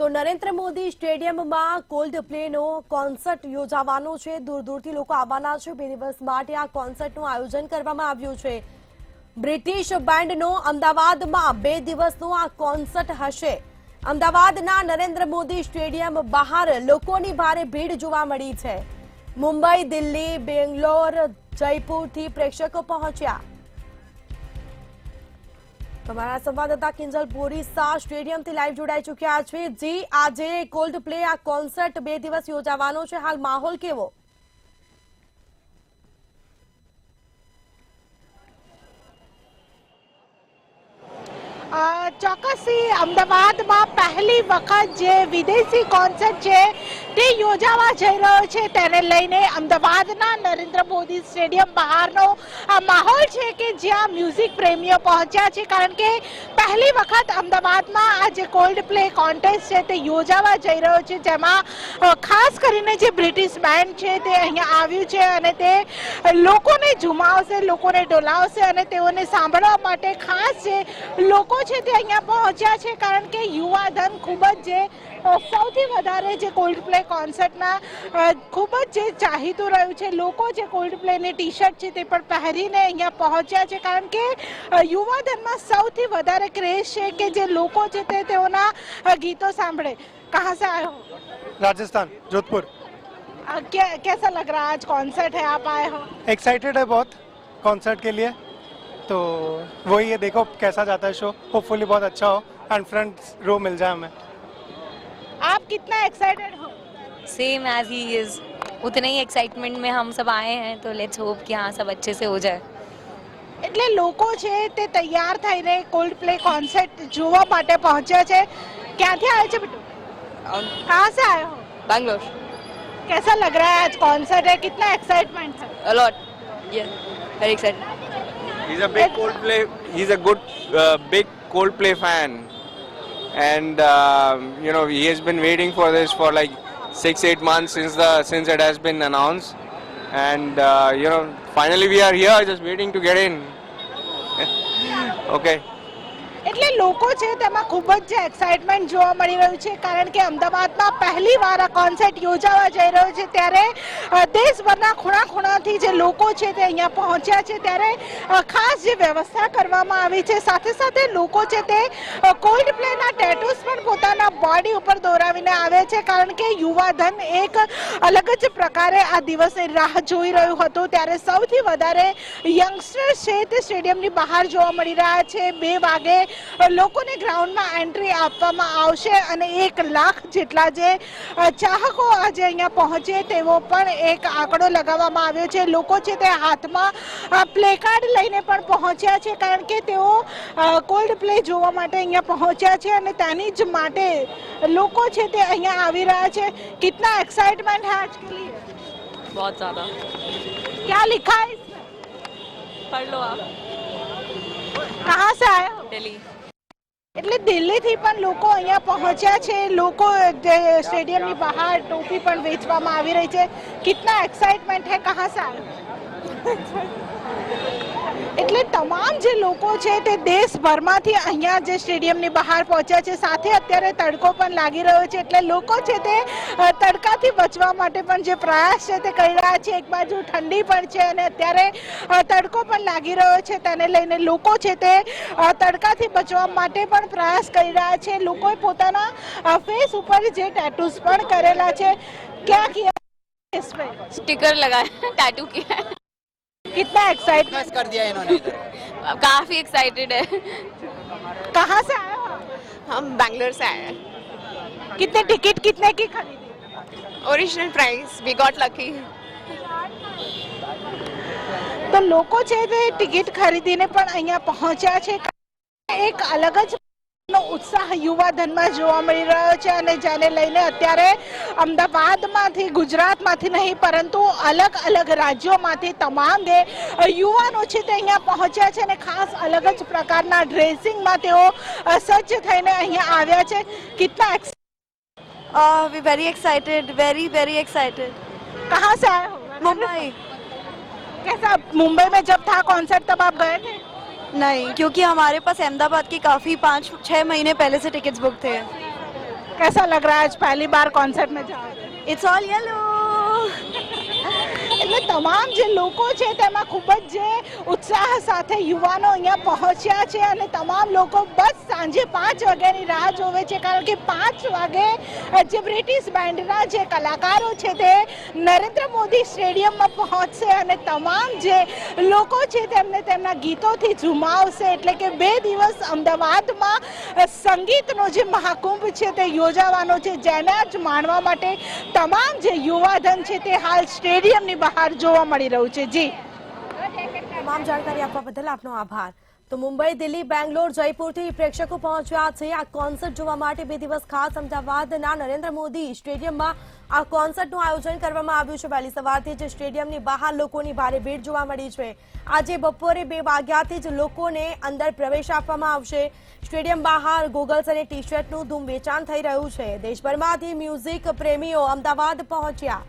તો નરેન્દ્ર મોદી સ્ટેડિયમમાં કોલ્ડ પ્લેનો કોન્સર્ટ યોજાવાનો છે। દૂર દૂરથી લોકો આવવાના છે। 2 દિવસ માટે આ કોન્સર્ટનું આયોજન કરવામાં આવ્યું છે। બ્રિટિશ બેન્ડનો અમદાવાદમાં 2 દિવસનો આ કોન્સર્ટ હશે। અમદાવાદના નરેન્દ્ર મોદી સ્ટેડિયમ બહાર લોકોની ભારે ભીડ જોવા મળી છે। મુંબઈ, દિલ્હી, બેંગ્લોર, જયપુરથી પ્રેક્ષકો પહોંચ્યા। हमारा संवाददाता किंजल बोरीसा स्टेडियम થી લાઈવ જોડાઈ ચૂક્યા છે। જી, આજે કોલ્ડ પ્લે આ કોન્સર્ટ 2 દિવસ યોજાવાનો છે, હાલ માહોલ કેવો? ચોક્કસથી અમદાવાદમાં પહેલી વખત જે વિદેશી કોન્સર્ટ છે તે યોજાવા જઈ રહ્યો છે, તેને લઈને અમદાવાદના નરેન્દ્ર મોદી સ્ટેડિયમ બહારનો આ માહોલ છે કે જ્યાં મ્યુઝિક પ્રેમીઓ પહોંચ્યા છે, કારણ કે પહેલી વખત અમદાવાદમાં આ જે કોલ્ડ પ્લે કોન્ટેસ્ટ છે તે યોજાવા જઈ રહ્યો છે, જેમાં ખાસ કરીને જે બ્રિટિશ બેન્ડ છે તે અહીંયા આવ્યું છે અને તે લોકોને ઝુમાવશે, લોકોને ડોલાવશે અને તેઓને સાંભળવા માટે ખાસ જે લોકો છે તે અહીંયા પહોંચ્યા છે, કારણ કે યુવા ધન ખૂબ જ જે સૌથી વધારે જે કોલ્ડ પ્લે કોન્સર્ટના ખૂબ જ જે ચાહીતું રહ્યું છે। લોકો જે કોલ્ડ પ્લેની ટી શર્ટ છે તે પણ પહેરીને અહીંયા પહોંચ્યા છે, કારણ કે યુવા ધનમાં સૌથી વધારે ક્રેઝ છે કે જે લોકો છે તે તેઓના ગીતો સાંભળે। कहाँ से आए हो? राजस्थान, जोधपुर। कैसा लग रहा है आज कॉन्सर्ट है, आप आए हो? एक्साइटेड है बहुत कॉन्सर्ट के लिए, तो वही है, देखो कैसा जाता है शो। होपफुली बहुत अच्छा हो एंड फ्रंट रो मिल जाए हमें। आप कितना एक्साइटेड हो? सेम एज ही इज, उतने ही एक्साइटमेंट में हम सब आए हैं, तो लेट्स होप कि हाँ सब अच्छे से हो जाए। એટલે લોકો છે તે તૈયાર થઈને કોલ્ડ પ્લે કોન્સર્ટ જોવા માટે પહોંચ્યા છે। ક્યાંથી આવ્યા છે બેટુ? कहाँ से आए हो? बैंगलोर। कैसा लग रहा है आज कॉन्सर्ट है, कितना एक्साइटमेंट है? A lot. Yeah, very excited. He's a big Coldplay. He's a good, big Coldplay fan, and you know he has been waiting for this for like 6-8 months since it has been announced, and you know finally we are here, just waiting to get in. Okay. એટલે લોકો છે તેમાં ખૂબ જ excitement જોવા મળી રહ્યું છે, કારણ કે અમદાવાદમાં પહેલી વાર આ કોન્સર્ટ યોજાવા જઈ રહ્યો છે, ત્યારે દેશભરના ખૂણા ખૂણાથી જે લોકો છે તે અહીંયા પહોંચ્યા છે, ત્યારે ખાસ જે વ્યવસ્થા કરવામાં આવી છે, સાથે સાથે લોકો છે તે કોલ્ડ પ્લેના ટેટૂઝ પણ પોતાના બોડી ઉપર દોરાવીને આવે છે, કારણ કે યુવાધન એક અલગ જ પ્રકારે આ દિવસની રાહ જોઈ રહ્યું હતું। ત્યારે સૌથી વધારે યંગસ્ટર્સ છે તે સ્ટેડિયમની બહાર જોવા મળી રહ્યા છે। 2 વાગે લોકોને ગ્રાઉન્ડમાં એન્ટ્રી આપવામાં આવશે અને 1 લાખ જેટલા જે ચાહકો આજે અહીંયા પહોંચે તેવો પણ એક આંકડો લગાવવામાં આવ્યો છે। લોકો છે તે હાથમાં પ્લેકાર્ડ લઈને પણ પહોંચ્યા છે, કારણ કે તેઓ કોલ્ડ પ્લે જોવા માટે અહીંયા પહોંચ્યા છે અને તેની જ માટે લોકો છે તે અહીંયા આવી રહ્યા છે। कितना एक्साइटमेंट है आज के लिए? बहुत ज़्यादा। क्या लिखा है इसमें? पढ़ लो आप। कहाँ से आए हो? दिल्ली। એટલે દિલ્હીથી પણ લોકો અહીંયા પહોંચ્યા છે। લોકો સ્ટેડિયમની બહાર ટોપી પણ વેચવામાં આવી રહી છે। कितना एक्साइटमेंट है? कहाँ से आए हो? એટલે તમામ જે લોકો છે તે દેશભરમાંથી અહીંયા જે સ્ટેડિયમની બહાર પહોંચ્યા છે। સાથે અત્યારે તડકો પણ લાગી રહ્યો છે, એટલે લોકો છે તે તડકાથી બચવા માટે પણ જે પ્રયાસ છે તે કરી રહ્યા છે। એક બાજુ ઠંડી પણ છે અને અત્યારે તડકો પણ લાગી રહ્યો છે, તેને લઈને લોકો છે તે તડકાથી બચવા માટે પણ પ્રયાસ કરી રહ્યા છે। લોકોએ પોતાના ફેસ ઉપર જે ટેટૂઝ પણ કરેલા છે। क्या किया इस पे? स्टिकर लगाया, टैटू किया है। कितना एक्साइटमेंट कर दिया इन्होंने इधर। काफी एक्साइटेड है। कहाँ से आए हो? हम बैंगलोर से आए हैं। कितने टिकट कितने की खरीदी? Original price, we got lucky. તો લોકો છે તે ટિકિટ ખરીદીને પણ અહીંયા પહોંચ્યા છે। એક અલગ જ ઉત્સાહ યુવા ધનમાં જોવા મળી રહ્યો છે અને જેને લઈને અત્યારે અમદાવાદમાંથી, ગુજરાતમાંથી નહીં પરંતુ અલગ અલગ રાજ્યોમાંથી તમામ જે યુવાનો છે તે અહીંયા પહોંચ્યા છે અને ખાસ અલગ જ પ્રકારના ડ્રેસિંગમાં તેઓ સજ્જ થઈને અહીંયા આવ્યા છે। कितना we very excited, very excited. कहाँ से आए हो? मुंबई। कैसा मुंबई में जब था कॉन्सर्ट तब आप गए थे? नहीं, क्योंकि हमारे पास अहमदाबाद की काफ़ी 5-6 महीने पहले से टिकट्स बुक थे। कैसा लग रहा है आज पहली बार कॉन्सर्ट में जाओ? It's all yellow. એટલે તમામ જે લોકો છે તેમાં ખૂબ જ જે ઉત્સાહ સાથે યુવાનો અહીંયા પહોંચ્યા છે અને તમામ લોકો બસ સાંજે 5 વાગ્યાની રાહ જોવે છે કારણ કે 5 વાગે જે બ્રિટિશ બેન્ડના જે કલાકારો છે તે નરેન્દ્ર મોદી સ્ટેડિયમમાં પહોંચશે અને તમામ જે લોકો છે તેમને તેમના ગીતોથી ઝુમાવશે એટલે કે 2 દિવસ અમદાવાદમાં સંગીતનો જે મહાકુંભ છે તે યોજાવાનો છે જેને જ માણવા માટે તમામ જે યુવાધન છે તે હાલ સ્ટેડિયમની બહાર જોવા મળી રહ્યું છે જી તમામ જાણકારી આપવા બદલ આપનો આભાર. તો મુંબઈ, દિલ્હી, બેંગ્લોર, જયપુરથી પ્રેક્ષકો પહોંચ્યા છે આ કોન્સર્ટ જોવા માટે. 2 દિવસ ખાસ અમદાવાદના નરેન્દ્ર મોદી સ્ટેડિયમમાં આ કોન્સર્ટનું આયોજન કરવામાં આવ્યું છે. વહેલી સવારથી જ સ્ટેડિયમની બહાર લોકોની ભારે ભીડ જોવા મળી છે. આજે બપોરે 2 વાગ્યાથી જ લોકોને અંદર પ્રવેશ આપવામાં આવશે. સ્ટેડિયમ બહાર ગોગલ્સ અને ટી શર્ટનું ધૂમ વેચાણ થઈ રહ્યું છે. દેશભરમાંથી મ્યુઝિક પ્રેમીઓ અમદાવાદ પહોંચ્યા.